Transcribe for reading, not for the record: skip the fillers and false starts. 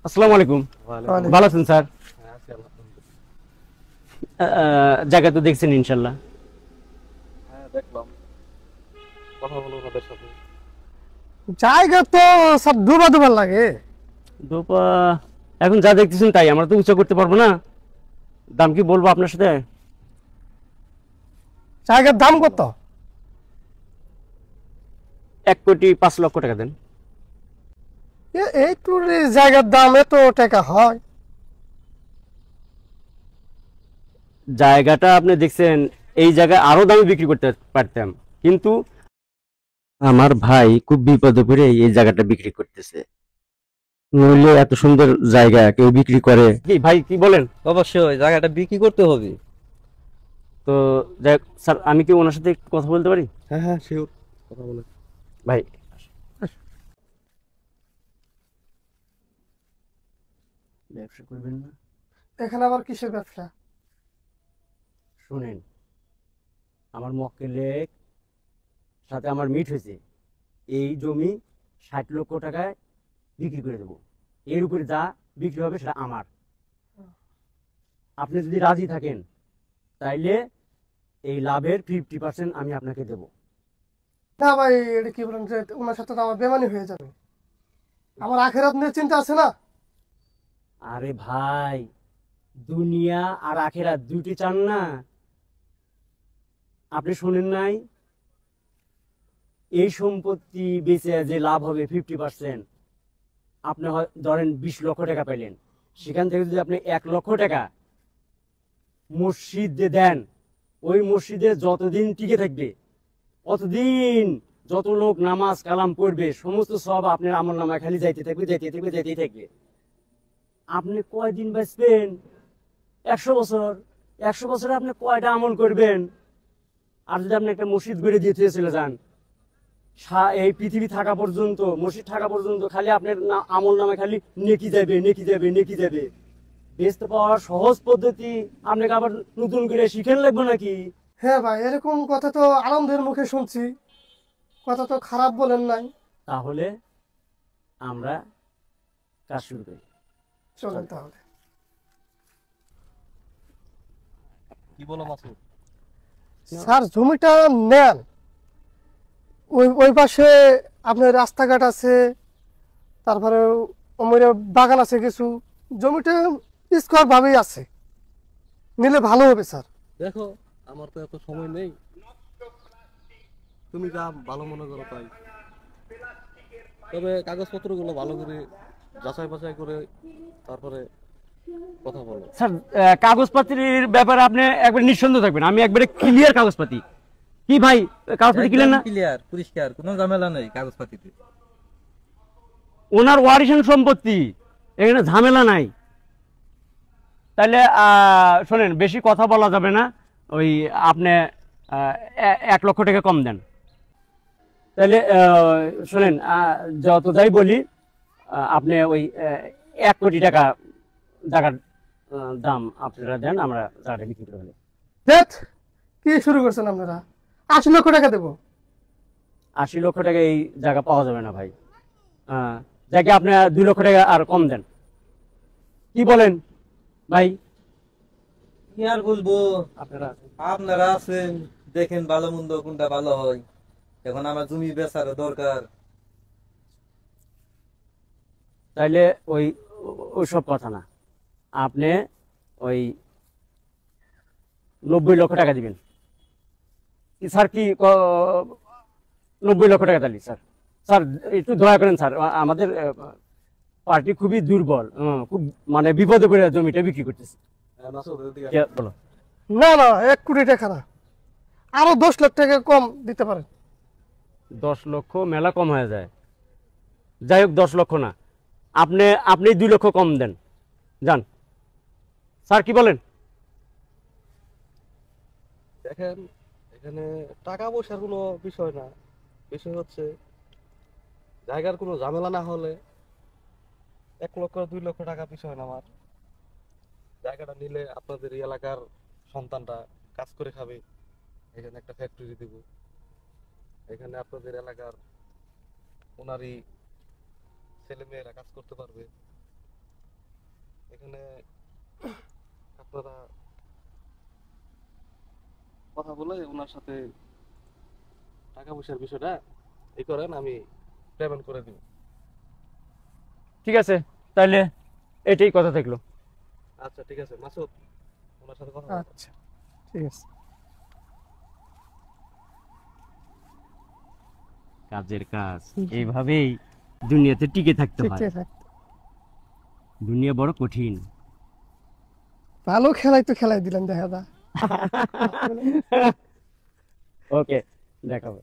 আসসালামু আলাইকুম। ভালো আছেন স্যার? জায়গা তো দেখছেন ইনশাল্লাহ। হ্যাঁ দেখলাম, কথা বলো ওনাদের সাথে। জায়গা তো সব দুবা দুবা লাগে। দোপা এখন যা দেখতেছেন তাই, আমরা তো উঁচা করতে পারবো না। দাম কি বলবো আপনার সাথে? জায়গার দাম কত? 1,05,00,000 টাকা দেন। এই টুর জায়গার দাম এত টাকা হয়? জায়গাটা আপনি দেখছেন, এই জায়গায় আরো দামে বিক্রি করতে পারতাম, কিন্তু আমার ভাই খুব বিপদে পড়ে এই জায়গাটা বিক্রি করতেছে। নইলে এত সুন্দর জায়গা কেউ বিক্রি করে কি ভাই, কি বলেন? অবশ্যই জায়গাটা বিক্রি করতে হবে। তো যাই হোক, স্যার আমি কি ওনার সাথে একটু কথা বলতে পারি? হ্যাঁ হ্যাঁ শিওর, কথা বলে। ভাই ব্যবসা করবেন না? এখানে আবার কিসের ব্যবসা? শুনেন, আমার মক্কেলের সাথে আমার মিট হয়েছে, এই জমি 60 লক্ষ টাকায় বিক্রি করে দেবো। এর উপরে যা বিক্রি হবে সেটা আমার। আপনি যদি রাজি থাকেন তাইলে এই লাভের 50% আমি আপনাকে দেবো। না ভাই, এটা কি বলেন যে ওনার সাথে তো আমার বেমানি হয়ে যাবে। আমার আখেরাত নিয়ে চিন্তা আছে না? আরে ভাই, দুনিয়া আর আখেরাত দুইটি চান না? আপনি শুনেন নাই, এই সম্পত্তি বেচে যে লাভ হবে 50%, আপনি ধরেন 20 লক্ষ টাকা পাইলেন, সেখান থেকে যদি আপনি 1 লক্ষ টাকা মসজিদে দেন, ওই মসজিদে যতদিন টিকে থাকবে, অতদিন যত লোক নামাজ কালাম পড়বে, সমস্ত সব আপনার আমল নামায় খালি যাইতে থাকবে, যাইতে থাকবে, যাইতেই থাকবে। আপনি কয়দিন বাঁচবেন? 100 বছর। 100 বছরে আপনি কয়টা আমল করবেন? আর যদি আপনি একটা মসজিদ গড়ে দিয়ে চলে যান, এই পৃথিবী থাকা পর্যন্ত, মসজিদ থাকা পর্যন্ত খালি আপনার আমল নামে খালি নেকি যাবে, নেকি যাবে, নেকি যাবে। বেচতে পাওয়ার সহজ পদ্ধতি আপনাকে আবার নতুন করে শিখেন লাগবে নাকি? হ্যাঁ ভাই, এরকম কথা তো আলমদের মুখে শুনছি, কথা তো খারাপ বলেন নাই। তাহলে আমরা কাজ শুরু করি। চলেন তাহলে। কি বলো মাসুদ? স্যার জমিটা নেন, ওই ওই পাশে আপনার রাস্তাঘাট আছে, তারপরে ওমরে বাগান আছে কিছু, জমিটা স্কোয়ার ভাবেই আছে, নিলে ভালো হবে স্যার। দেখো, আমার তো এত সময় নেই, তুমি যা ভালো মনে করো তাই। তবে কাগজপত্রগুলো ভালো করে যাচাই বাছাই করে তারপরে কথা বলো। স্যার, কাগজপাতির ব্যাপারে আপনি একবার নিঃসন্দেহ থাকবেন, আমি একবারে ক্লিয়ার কাগজপাতি। কি ভাই, কাগজপাতি ক্লিয়ার না? ক্লিয়ার, পরিষ্কার, কোনো ঝামেলা নেই কাগজপাতিতে। ওনার ওয়ারিশন সম্পত্তি, এখানে ঝামেলা নাই। তাহলে শোনেন, বেশি কথা বলা যাবে না। ওই আপনি 1 লক্ষ টাকা কম দেন। তাহলে শোনেন, যত যাই বলি, আপনি ওই 1 কোটি টাকা জায়গার দাম আপনারা দেন, আমরা জায়গাটা বিক্রি করে ফেলি। দেখ, কি শুরু করছেন আপনারা? 80 লক্ষ টাকা দেবো? 80 লক্ষ টাকা এই জায়গা পাওয়া যাবে না ভাই। যাকে আপনি 2 লক্ষ টাকা আর কম দেন। কি বলেন ভাই? কি আর বলবো, আপনারা আপনারা আছেন, দেখেন ভালো মন্দ কোনটা ভালো হয়। এখন আমার জমি বেচার দরকার। তাইলে ওই ওইসব কথা না, আপনি ওই 90 লক্ষ টাকা দিবেন। স্যার কি 90 লক্ষ টাকা দিলি স্যার? স্যার একটু দয়া করেন স্যার, আমাদের পার্টি খুবই দুর্বল, খুব মানে বিপদে পড়ে জমিটা বিক্রি করতেছে। মাসুদ এদিকে বলো। না না, 1 কোটি টাকা না, আরো 10 লাখ টাকা কম দিতে পারেন। 10 লক্ষ মেলা কম হয়ে যায়। যাই হোক, 10 লক্ষ না, আপনি আপনি 2 লক্ষ কম দেন, যান। স্যার কি বলেন? দেখেন, এখানে টাকা পয়সার কোনো বিষয় না, বিষয় হচ্ছে জায়গার কোনো ঝামেলা না হলে 1 লক্ষ 2 লক্ষ টাকা বিষয় না আমার। জায়গাটা নিলে আপনাদের এই এলাকার সন্তানরা কাজ করে খাবে, এখানে একটা ফ্যাক্টরি দিব, এখানে আপনাদের এলাকার ওনারই ছেলে মেয়েরা কাজ করতে পারবে। এখানে আপনারা কথা বলে ওনার সাথে টাকা পয়সার বিষয়টা এই করেন, আমি পেমেন্ট করে দিব। ঠিক আছে, তাহলে এটাই কথা থাকলো। আচ্ছা ঠিক আছে মাসুদ, ওনার সাথে কথা বলো। আচ্ছা ঠিক আছে। কাজের কাজ এইভাবেই দুনিয়াতে টিকে থাকতে ঠিক হয়। আছে। দুনিয়া বড় কঠিন। ভালো খেলাই তো খেলাই দিলেন দেখা যায়। ওকে, দেখাবো।